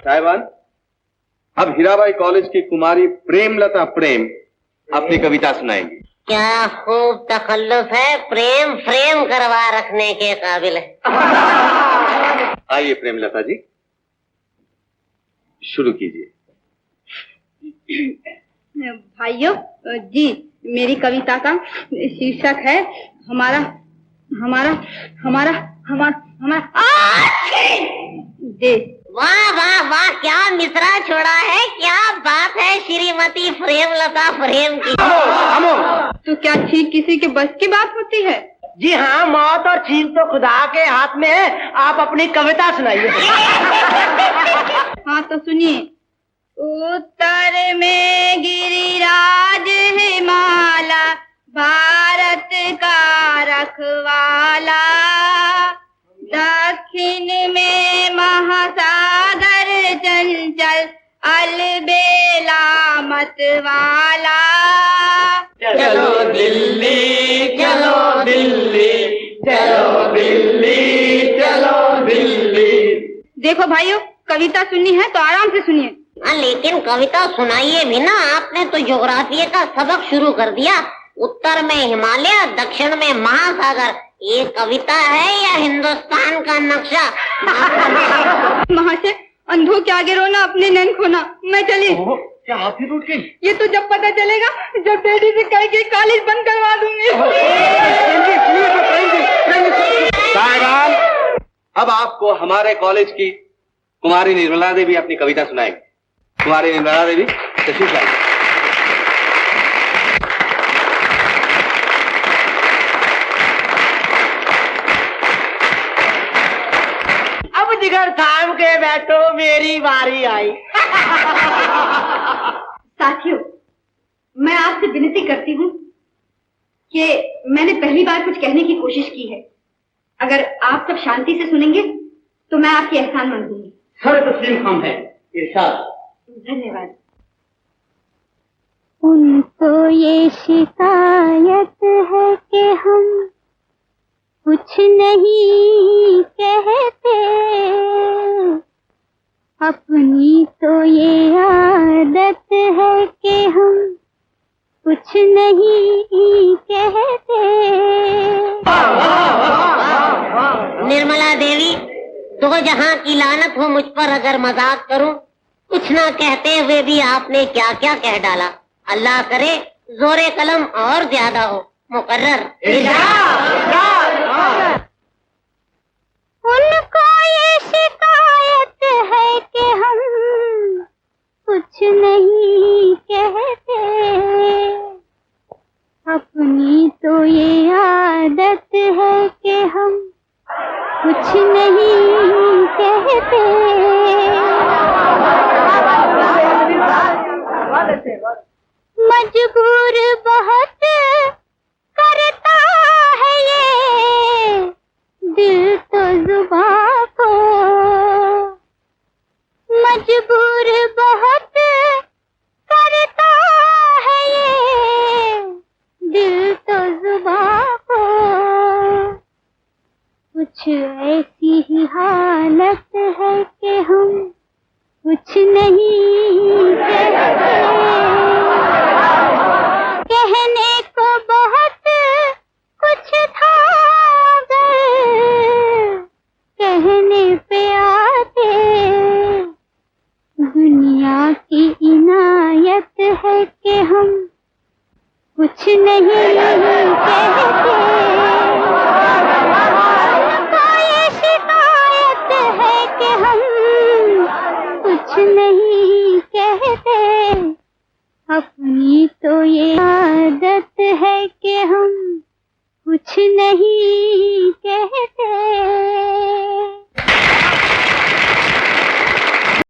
साहिबान, अब हीराबाई कॉलेज की कुमारी प्रेमलता प्रेम अपनी कविता सुनाएंगी। क्या खूब तखल्लुफ है, प्रेम फ्रेम करवा रखने के काबिल है। आइए प्रेमलता जी, शुरू कीजिए। भाइयों जी, मेरी कविता का शीर्षक है हमारा हमारा हमारा हमारा हमारा देश। वाह वाह वाह, क्या मिसरा छोड़ा है, क्या बात है श्रीमती प्रेमलता प्रेम की। तो क्या छींक किसी के बस की बात होती है? जी हाँ, मौत और छींक तो खुदा के हाथ में है। आप अपनी कविता सुनाइए। हाँ तो सुनिए। उत्तर में गिरिराज हिमाला, भारत का रखवाला, दक्षिण में महासागर चंचल, अलबेला मतवाला। चलो दिल्ली चलो दिल्ली, चलो दिल्ली चलो दिल्ली। देखो भाइयों, कविता सुननी है तो आराम से सुनिए। हाँ, लेकिन कविता सुनाइए भी ना, आपने तो ज्योग्राफी का सबक शुरू कर दिया। उत्तर में हिमालय, दक्षिण में महासागर, ये कविता है या हिंदुस्तान का नक्शा? महाशय, अंधों के आगे रोना, अपने नैन खोना। मैं चली। क्या आप ही रूठ गई? ये तो जब पता चलेगा जब डैडी से कह के कॉलेज बंद करवा दूंगी। साहिबान, अब आपको हमारे कॉलेज की कुमारी निर्मला देवी अपनी कविता सुनाएंगी। कुमारी निर्मला देवी तशरीफ लाइए। अब जिगर थाम के बैठो, मेरी बारी आई। साथियों, मैं आपसे विनती करती हूँ कि मैंने पहली बार कुछ कहने की कोशिश की है। अगर आप सब शांति से सुनेंगे तो मैं आपकी एहसान मंजूंगी। सर तस्लीम हम है, इरशाद। धन्यवाद। उनको ये शिकायत है कि हम कुछ नहीं कहते, अपनी तो ये आदत है कि हम कुछ नहीं कहते। निर्मला देवी, दो जहां की लानत हो मुझ पर अगर मजाक करूं। कुछ ना कहते हुए भी आपने क्या क्या कह डाला। अल्लाह करे जोरे कलम और ज्यादा हो। मुकर्रर। उनको ये शिकायत है कि हम कुछ नहीं कहते, अपनी तो ये आदत है कि हम कुछ नहीं कहते। मजबूर बहुत करता है ये दिल तो जुबां को, मजबूर बहुत करता है ये दिल तो जुबां को। कुछ ऐसी ही हालत है कि हम कुछ नहीं कहते, कहने को बहुत कुछ था अगर कहने पे आते। दुनिया की इनायत है कि हम कुछ नहीं कहते। ये शिकायत है कि हम कुछ नहीं कहते, अपनी तो ये आदत है कि हम कुछ नहीं कहते।